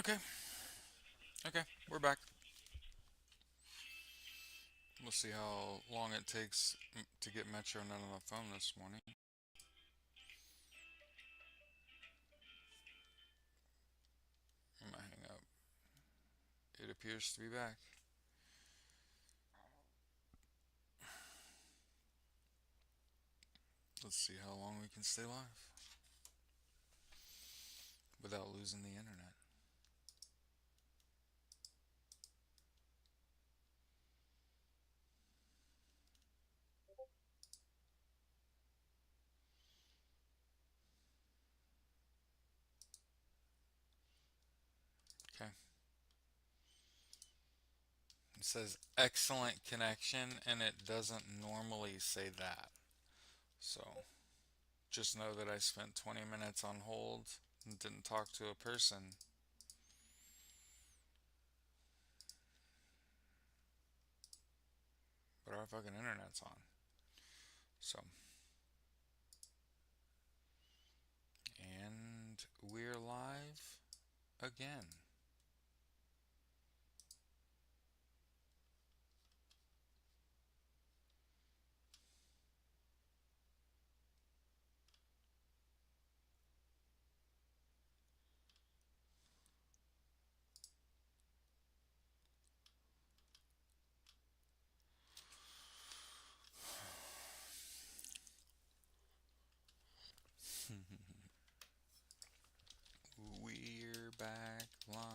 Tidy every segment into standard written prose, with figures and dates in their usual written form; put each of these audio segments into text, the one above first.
Okay, okay, we're back. We'll see how long it takes to get MetroNet on the phone this morning. I might hang up. It appears to be back. Let's see how long we can stay live without losing the internet. Okay. It says excellent connection, and it doesn't normally say that. So just know that I spent 20 minutes on hold and didn't talk to a person. But our fucking internet's on. So, and we're live again. We're back live.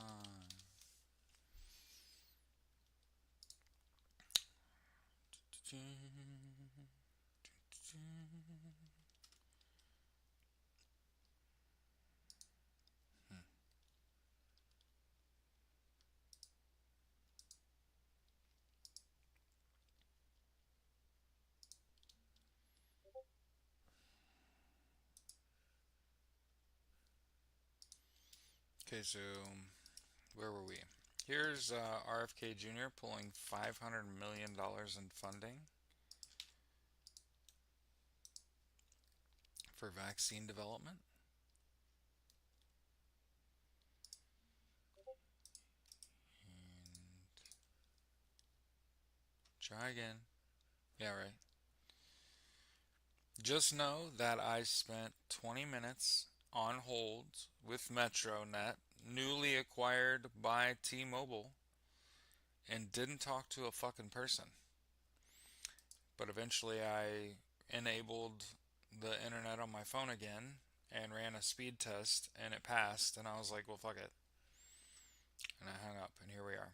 Okay, so where were we? Here's RFK Jr. pulling $500 million in funding for vaccine development. And try again. Yeah, right. Just know that I spent 20 minutes on hold with MetroNet, newly acquired by T-Mobile, and didn't talk to a fucking person. But eventually I enabled the internet on my phone again and ran a speed test and it passed, and I was like, well, fuck it. And I hung up, and here we are.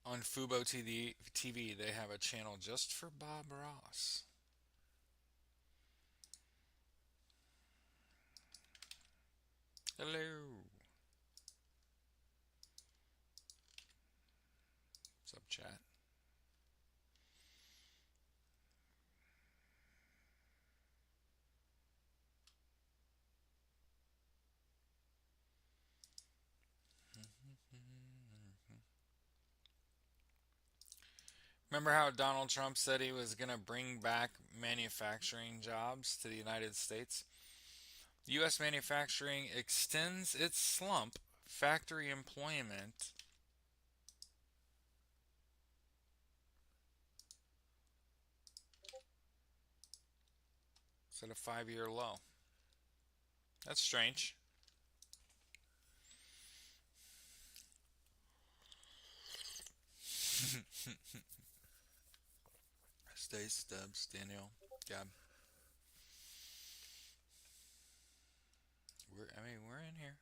On Fubo TV, they have a channel just for Bob Ross. Hello. What's up, chat? Remember how Donald Trump said he was going to bring back manufacturing jobs to the United States? U.S. manufacturing extends its slump. Factory employment is at a 5-year low. That's strange. Stace, Debs, Daniel, Gab. We're in here.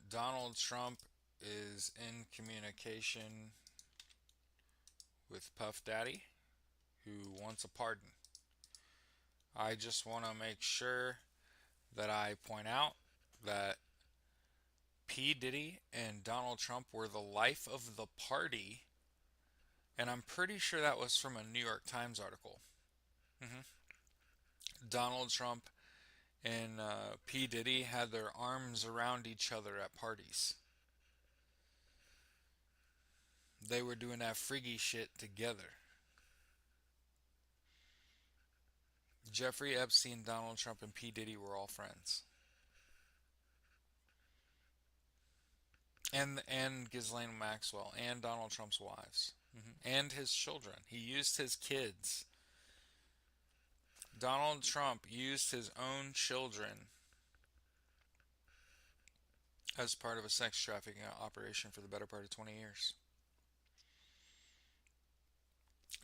Donald Trump is in communication with Puff Daddy, who wants a pardon. I just want to make sure that I point out that P. Diddy and Donald Trump were the life of the party, and I'm pretty sure that was from a New York Times article. hmm Donald Trump and P. Diddy had their arms around each other at parties. They were doing that friggy shit together. Jeffrey Epstein, Donald Trump, and P. Diddy were all friends. And Ghislaine Maxwell and Donald Trump's wives. And his children. He used his kids. Donald Trump used his own children as part of a sex trafficking operation for the better part of 20 years.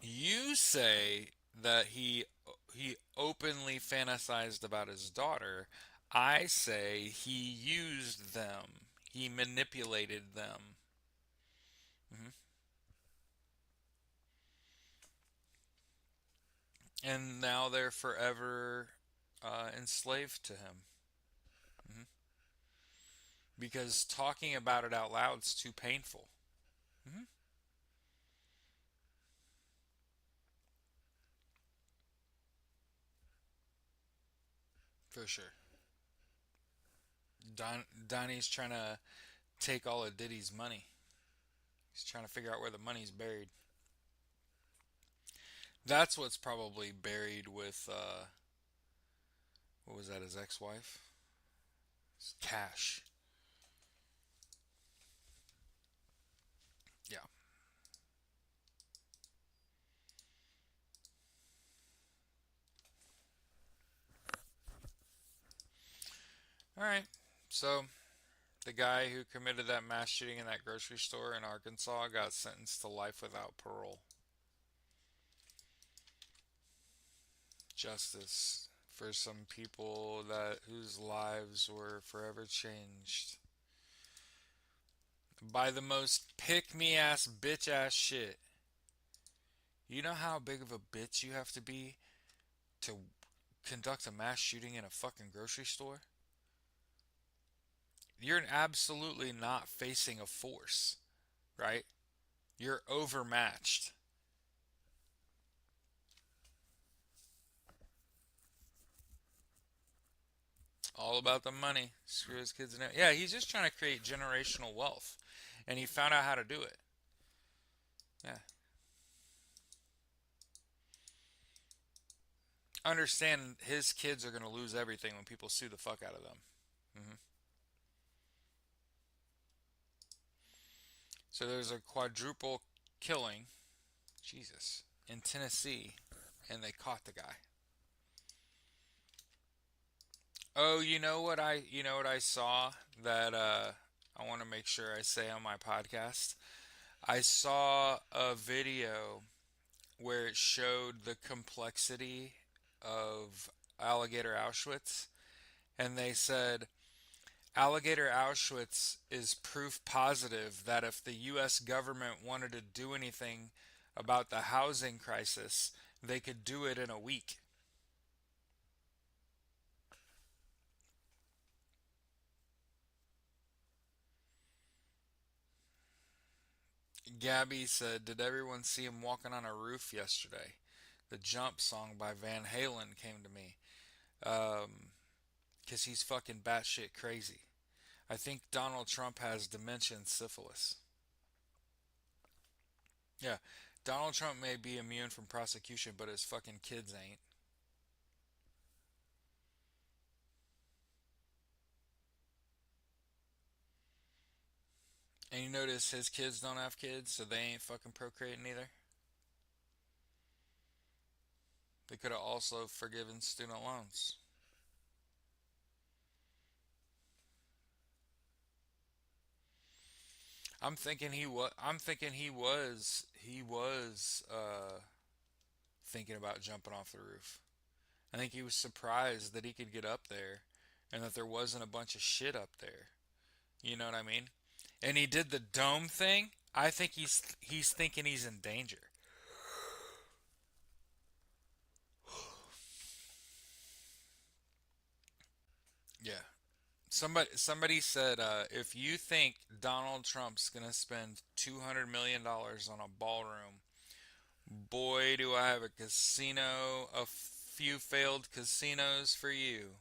You say that he openly fantasized about his daughter. I say he used them. He manipulated them. hmm And now they're forever enslaved to him. hmm Because talking about it out loud is too painful. hmm For sure. Donnie's trying to take all of Diddy's money. He's trying to figure out where the money's buried. That's what's probably buried with what was that? His ex-wife. Cash. Yeah. All right. So the guy who committed that mass shooting in that grocery store in Arkansas got sentenced to life without parole. Justice for some people that whose lives were forever changed by the most pick me ass bitch ass shit. You know how big of a bitch you have to be to conduct a mass shooting in a fucking grocery store? You're absolutely not facing a force, right? You're overmatched. All about the money. Screw his kids and everything. Yeah, he's just trying to create generational wealth. And he found out how to do it. Yeah. Understand his kids are going to lose everything when people sue the fuck out of them. hmm So there's a quadruple killing, Jesus, in Tennessee, and they caught the guy. Oh, you know what I saw that I want to make sure I say on my podcast. I saw a video where it showed the complexity of Alligator Auschwitz, and they said Alligator Auschwitz is proof positive that if the US government wanted to do anything about the housing crisis, they could do it in a week. Gabby said, "Did everyone see him walking on a roof yesterday? The Jump song by Van Halen came to me. Um, 'Cause he's fucking batshit crazy. I think Donald Trump has dementia and syphilis. Yeah, Donald Trump may be immune from prosecution, but his fucking kids ain't. And you notice his kids don't have kids, so they ain't fucking procreating either. They could have also forgiven student loans. I'm thinking he was thinking about jumping off the roof. I think he was surprised that he could get up there and that there wasn't a bunch of shit up there. You know what I mean? And he did the dome thing. I think he's thinking he's in danger. Yeah. Somebody said if you think Donald Trump's gonna spend $200 million on a ballroom, boy, do I have a few failed casinos for you.